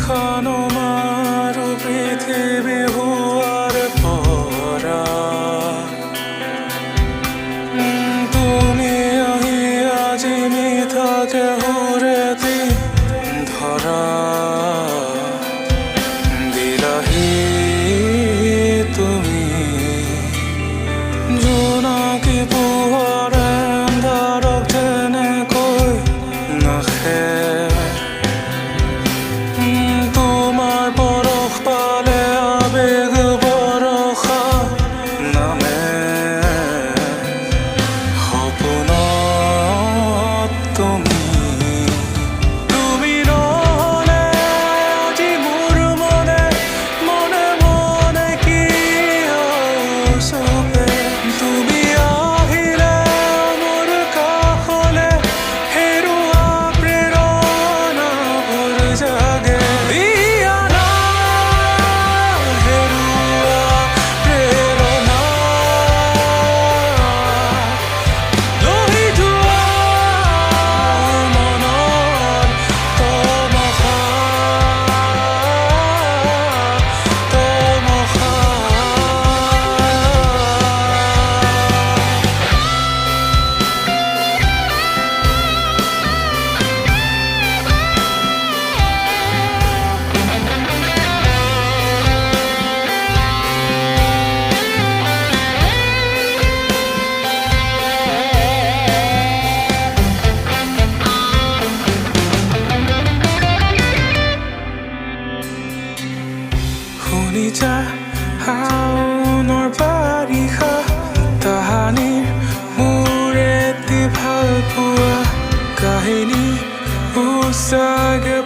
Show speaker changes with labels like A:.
A: খানো পৃথিৱী হোৱাৰ পৰা তুমি আহি আজি মিঠাকে সুৰেদি ধৰা দিলাহি তুমি জোনাকী পোহৰে আন্ধাৰক তেনেকৈ নাখে তোমাৰ পৰশ পালে আবেগ বৰষা নামে সপোনত তুমি নহ'লে আজি মোৰ মনে মনে মনে কি চবে তুমি আহিলে মোৰ কাষলে হেৰুৱা প্ৰেৰণাবোৰ জাগে শুনিছা শাওনৰ বাৰিষা তাহানিৰ মোৰ এটি ভাল পোৱা কাহিনী উচ্চাগে